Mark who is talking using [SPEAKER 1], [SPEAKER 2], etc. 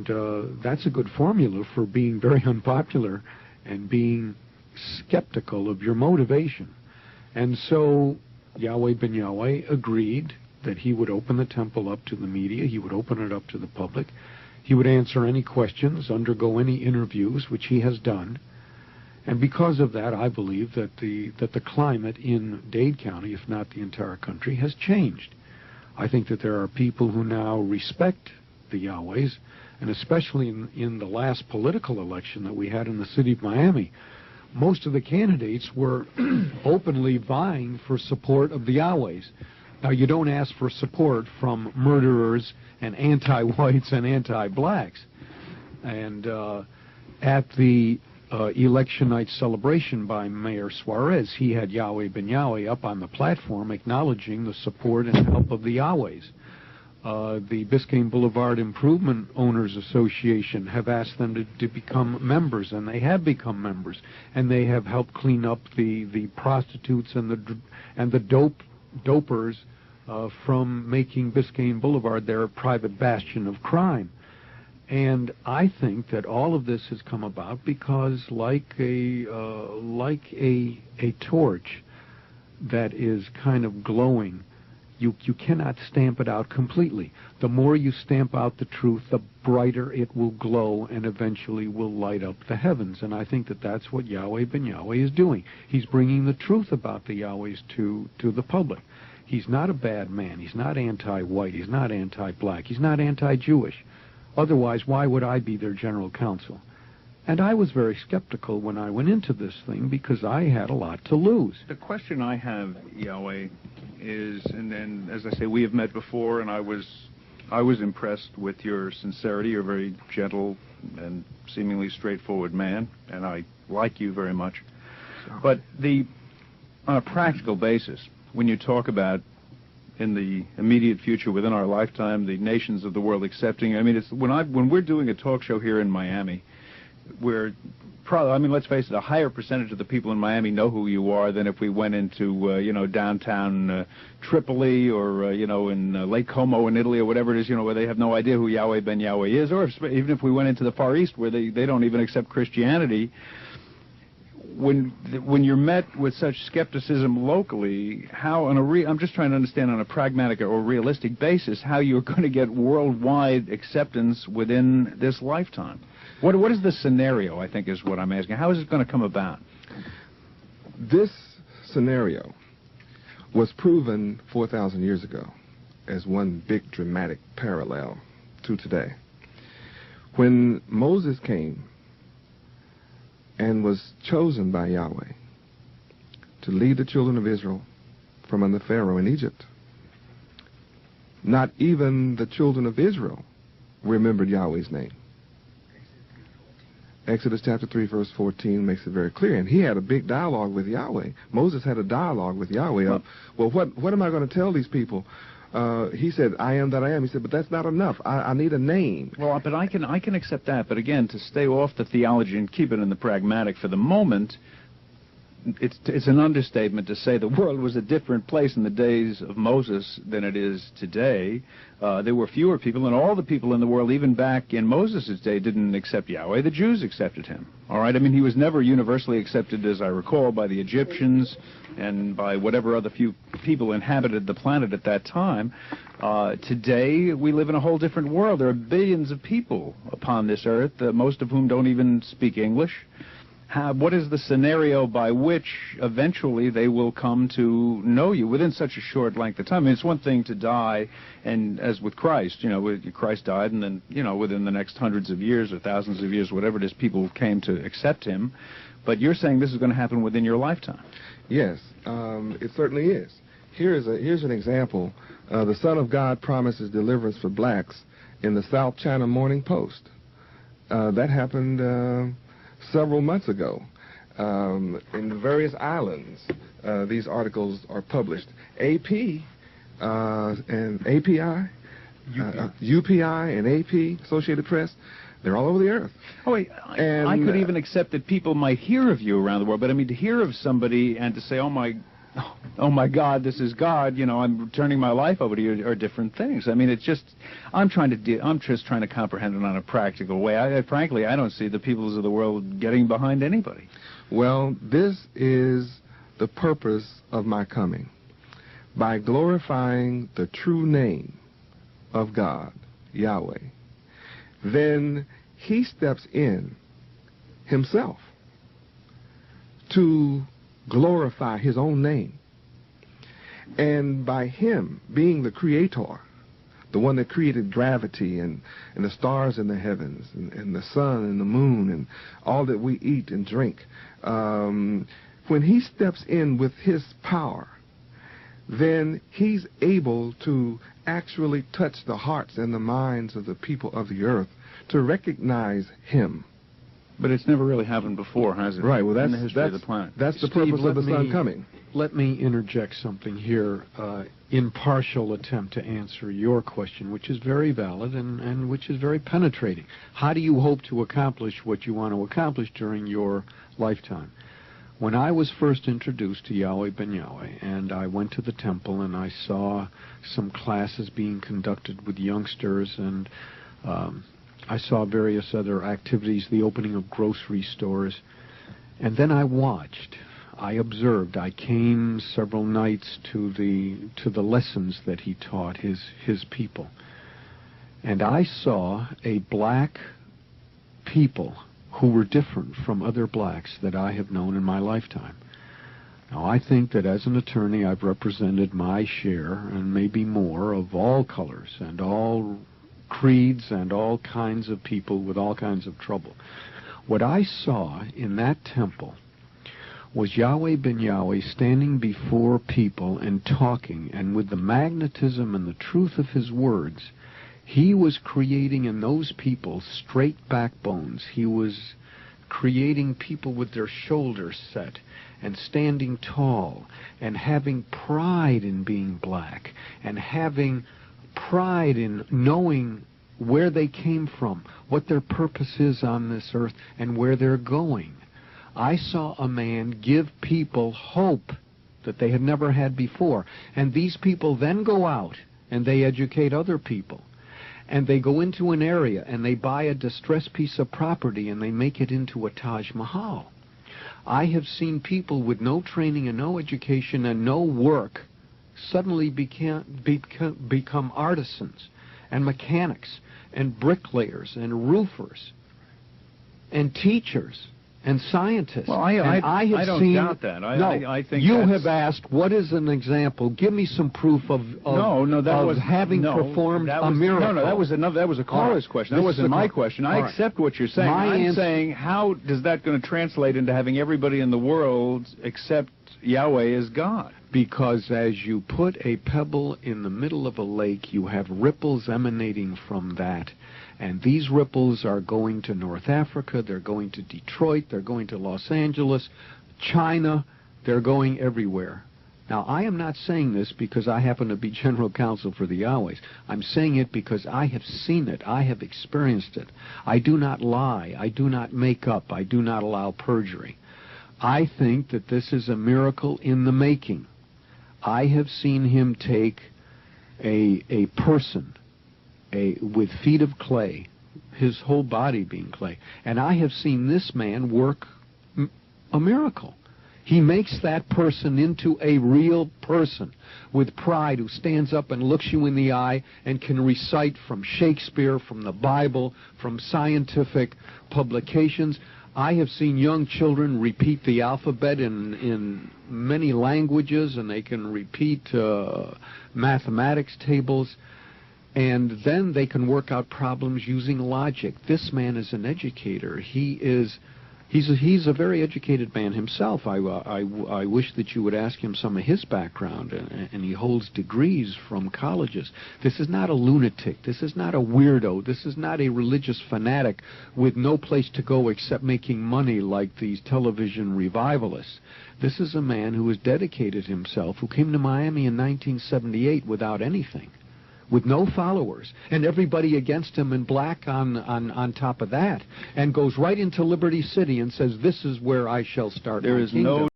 [SPEAKER 1] And that's a good formula for being very unpopular and being skeptical of your motivation. And so Yahweh Ben Yahweh agreed that he would open the temple up to the media, he would open it up to the public, he would answer any questions, undergo any interviews, which he has done. And because of that, I believe that the climate in Dade County, if not the entire country, has changed. I think that there are people who now respect the Yahwehs, and especially in the last political election that we had in the city of Miami, most of the candidates were openly vying for support of the Yahwehs. Now, you don't ask for support from murderers and anti-whites and anti-blacks. And at the election night celebration by Mayor Suarez, he had Yahweh Ben Yahweh up on the platform acknowledging the support and help of the Yahwehs. The Biscayne Boulevard Improvement Owners Association have asked them to become members, and they have become members, and they have helped clean up the prostitutes and the dopers from making Biscayne Boulevard their private bastion of crime. And I think that all of this has come about because, like a torch that is kind of glowing, you cannot stamp it out completely. The more you stamp out the truth, the brighter it will glow and eventually will light up the heavens. And I think that that's what Yahweh Ben Yahweh is doing. He's bringing the truth about the Yahwehs to the public. He's not a bad man. He's not anti-white. He's not anti-black. He's not anti-Jewish. Otherwise, why would I be their general counsel? And I was very skeptical when I went into this thing because I had a lot to lose.
[SPEAKER 2] The question I have, Yahweh, is, and as I say, we have met before, and I was impressed with your sincerity. You're a very gentle and seemingly straightforward man, and I like you very much. But on a practical basis, when you talk about in the immediate future, within our lifetime, the nations of the world accepting, I mean, it's when we're doing a talk show here in Miami, we're probably, I mean, let's face it, a higher percentage of the people in Miami know who you are than if we went into, downtown Tripoli or, in Lake Como in Italy or whatever it is, where they have no idea who Yahweh Ben Yahweh is, or even if we went into the Far East where they don't even accept Christianity. When you're met with such skepticism locally, how I'm just trying to understand on a pragmatic or realistic basis how you're going to get worldwide acceptance within this lifetime. What is the scenario, I think, is what I'm asking. How is it going to come about?
[SPEAKER 3] This scenario was proven 4,000 years ago as one big dramatic parallel to today. When Moses came and was chosen by Yahweh to lead the children of Israel from under Pharaoh in Egypt, not even the children of Israel remembered Yahweh's name. Exodus chapter 3, verse 14 makes it very clear. And he had a big dialogue with Yahweh. Moses had a dialogue with Yahweh. Well, what am I going to tell these people? He said, I am that I am. He said, but that's not enough. I need a name.
[SPEAKER 2] Well, but I can accept that. But again, to stay off the theology and keep it in the pragmatic for the moment, it's an understatement to say the world was a different place in the days of Moses than it is today. There were fewer people, and all the people in the world, even back in Moses' day, didn't accept Yahweh. The Jews accepted him. All right? I mean, he was never universally accepted, as I recall, by the Egyptians and by whatever other few people inhabited the planet at that time. Today, we live in a whole different world. There are billions of people upon this earth, most of whom don't even speak English. What is the scenario by which eventually they will come to know you within such a short length of time? I mean, it's one thing to die, and as with Christ, Christ died, and then, within the next hundreds of years or thousands of years, whatever it is, people came to accept him. But you're saying this is going to happen within your lifetime.
[SPEAKER 3] Yes, it certainly is. Here's an example. The Son of God promises deliverance for blacks in the South China Morning Post. That happened several months ago. In the various islands, these articles are published. AP and API, UPI and AP, Associated Press, they're all over the earth.
[SPEAKER 2] Oh, wait, I could even accept that people might hear of you around the world, but I mean, to hear of somebody and to say, oh my oh my God, this is God, you know, I'm turning my life over to you, are different things. I mean, it's just, I'm just trying to comprehend it on a practical way. Frankly, I don't see the peoples of the world getting behind anybody.
[SPEAKER 3] Well, this is the purpose of my coming. By glorifying the true name of God, Yahweh, then he steps in himself to glorify his own name. And by him being the creator, the one that created gravity and the stars in the heavens and the sun and the moon and all that we eat and drink, when he steps in with his power, then he's able to actually touch the hearts and the minds of the people of the earth to recognize him.
[SPEAKER 2] But it's never really happened before, has it?
[SPEAKER 3] Right. Well, that's
[SPEAKER 2] in the history of the planet.
[SPEAKER 3] That's the
[SPEAKER 1] Steve,
[SPEAKER 3] purpose of the Son coming.
[SPEAKER 1] Let me interject something here in partial attempt to answer your question, which is very valid and which is very penetrating. How do you hope to accomplish what you want to accomplish during your lifetime? When I was first introduced to Yahweh Ben Yahweh, and I went to the temple and I saw some classes being conducted with youngsters, and I saw various other activities, the opening of grocery stores, and then I watched, I observed, I came several nights to the lessons that he taught his people, and I saw a black people who were different from other blacks that I have known in my lifetime. Now, I think that as an attorney I've represented my share, and maybe more, of all colors and all creeds and all kinds of people with all kinds of trouble. What I saw in that temple was Yahweh Ben Yahweh standing before people and talking, and with the magnetism and the truth of his words, he was creating in those people straight backbones. He was creating people with their shoulders set and standing tall and having pride in being black and having pride in knowing where they came from, what their purpose is on this earth, and where they're going. I saw a man give people hope that they had never had before. And these people then go out and they educate other people. And they go into an area and they buy a distressed piece of property and they make it into a Taj Mahal. I have seen people with no training and no education and no work suddenly become artisans and mechanics and bricklayers and roofers and teachers and scientists.
[SPEAKER 2] Well, I don't doubt that. I think
[SPEAKER 1] you have asked, what is an example? Give me some proof of having performed a miracle.
[SPEAKER 2] No, that was a caller's question. That wasn't my question. I accept what you're saying. I'm saying, how does that going to translate into having everybody in the world accept Yahweh as God?
[SPEAKER 1] Because as you put a pebble in the middle of a lake, you have ripples emanating from that. And these ripples are going to North Africa, they're going to Detroit, they're going to Los Angeles, China, they're going everywhere. Now, I am not saying this because I happen to be general counsel for the Yahwehs. I'm saying it because I have seen it, I have experienced it. I do not lie, I do not make up, I do not allow perjury. I think that this is a miracle in the making. I have seen him take a person with feet of clay, his whole body being clay, and I have seen this man work a miracle. He makes that person into a real person with pride, who stands up and looks you in the eye and can recite from Shakespeare, from the Bible, from scientific publications. I have seen young children repeat the alphabet in many languages, and they can repeat mathematics tables, and then they can work out problems using logic. This man is an educator. He's a very educated man himself. I wish that you would ask him some of his background, and he holds degrees from colleges. This is not a lunatic. This is not a weirdo. This is not a religious fanatic with no place to go except making money like these television revivalists. This is a man who has dedicated himself, who came to Miami in 1978 without anything, with no followers, and everybody against him, and black on top of that, and goes right into Liberty City and says, this is where I shall start my kingdom.